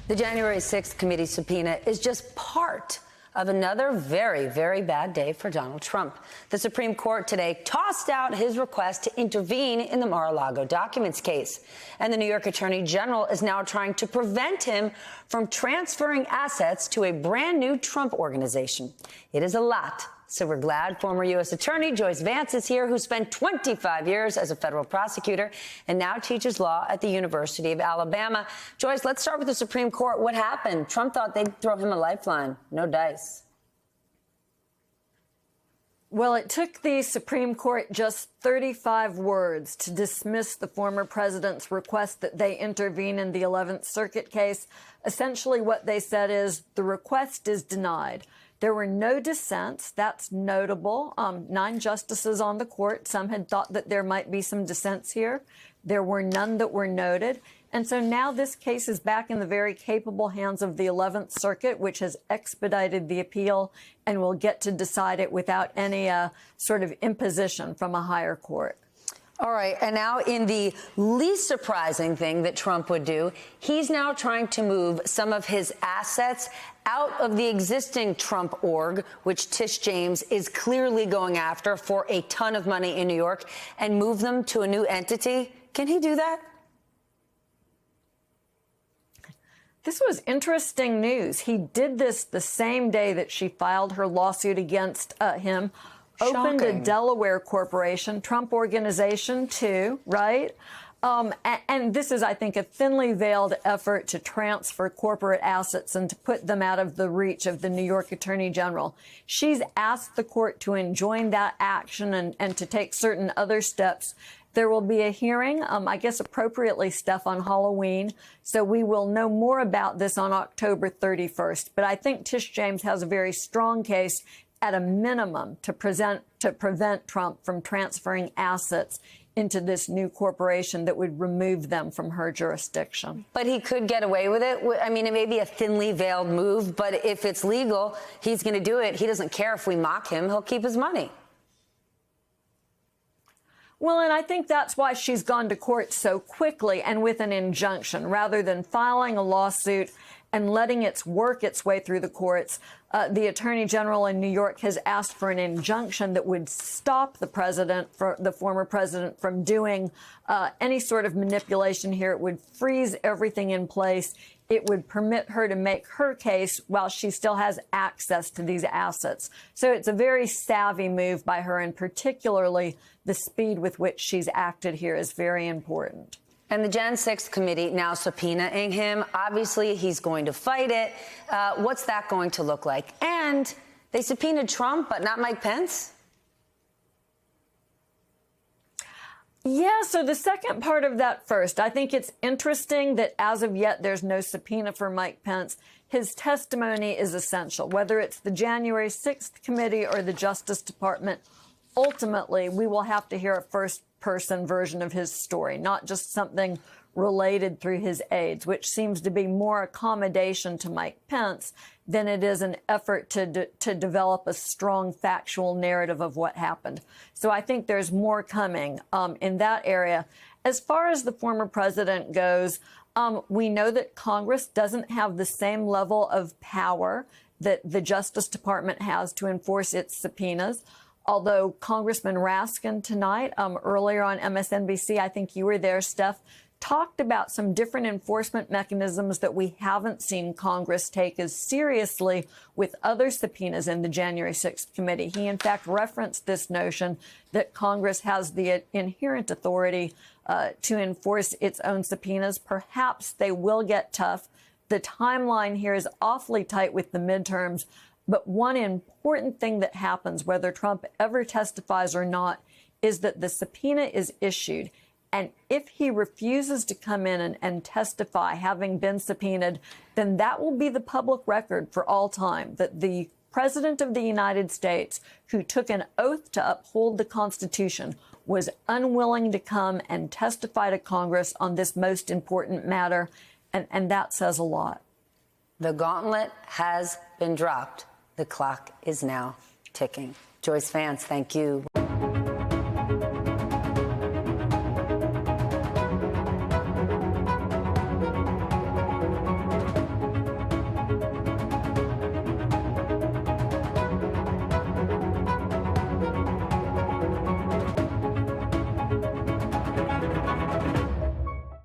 The January 6th committee subpoena is just part of another very, very bad day for Donald Trump. The Supreme Court today tossed out his request to intervene in the Mar-a-Lago documents case. And the New York Attorney General is now trying to prevent him from transferring assets to a brand new Trump organization. It is a lot. So we're glad former U.S. Attorney Joyce Vance is here, who spent 25 years as a federal prosecutor and now teaches law at the University of Alabama. Joyce, let's start with the Supreme Court. What happened? Trump thought they'd throw him a lifeline. No dice. Well, it took the Supreme Court just 35 words to dismiss the former president's request that they intervene in the 11th Circuit case. Essentially, what they said is the request is denied. There were no dissents. That's notable. 9 justices on the court. Some had thought that there might be some dissents here. There were none that were noted. And so now this case is back in the very capable hands of the 11th Circuit, which has expedited the appeal and will get to decide it without any sort of imposition from a higher court. All right. And now, in the least surprising thing that Trump would do, he's now trying to move some of his assets out of the existing Trump org, which Tish James is clearly going after for a ton of money in New York, and move them to a new entity. Can he do that? This was interesting news. He did this the same day that she filed her lawsuit against him. Opened a Delaware corporation, Trump Organization too, right? And this is, I think, a thinly veiled effort to transfer corporate assets and to put them out of the reach of the New York Attorney General. She's asked the court to enjoin that action and to take certain other steps. There will be a hearing, I guess appropriately, Steph, on Halloween. So we will know more about this on October 31st. But I think Tish James has a very strong case at a minimum to prevent Trump from transferring assets into this new corporation that would remove them from her jurisdiction. But he could get away with it. I mean, it may be a thinly veiled move, but if it's legal, he's going to do it. He doesn't care if we mock him. He'll keep his money. Well, and I think that's why she's gone to court so quickly and with an injunction, rather than filing a lawsuit and letting it work its way through the courts. The Attorney General in New York has asked for an injunction that would stop the former president from doing any sort of manipulation here. It would freeze everything in place. It would permit her to make her case while she still has access to these assets. So it's a very savvy move by her, and particularly the speed with which she's acted here is very important. And the Jan 6th committee now subpoenaing him. Obviously, he's going to fight it. What's that going to look like? And they subpoenaed Trump, but not Mike Pence? Yeah, so the second part of that first. I think it's interesting that as of yet, there's no subpoena for Mike Pence. His testimony is essential, whether it's the January 6th committee or the Justice Department. Ultimately, we will have to hear a first-person version of his story, not just something related through his aides, which seems to be more accommodation to Mike Pence than it is an effort to develop a strong factual narrative of what happened. So I think there's more coming in that area. As far as the former president goes, we know that Congress doesn't have the same level of power that the Justice Department has to enforce its subpoenas. Although Congressman Raskin tonight, earlier on MSNBC, I think you were there, Steph, talked about some different enforcement mechanisms that we haven't seen Congress take as seriously with other subpoenas in the January 6th committee. He, in fact, referenced this notion that Congress has the inherent authority to enforce its own subpoenas. Perhaps they will get tough. The timeline here is awfully tight with the midterms. But one important thing that happens, whether Trump ever testifies or not, is that the subpoena is issued. And if he refuses to come in and testify, having been subpoenaed, then that will be the public record for all time, that the President of the United States, who took an oath to uphold the Constitution, was unwilling to come and testify to Congress on this most important matter. And that says a lot. The gauntlet has been dropped. The clock is now ticking. Joyce Vance, thank you.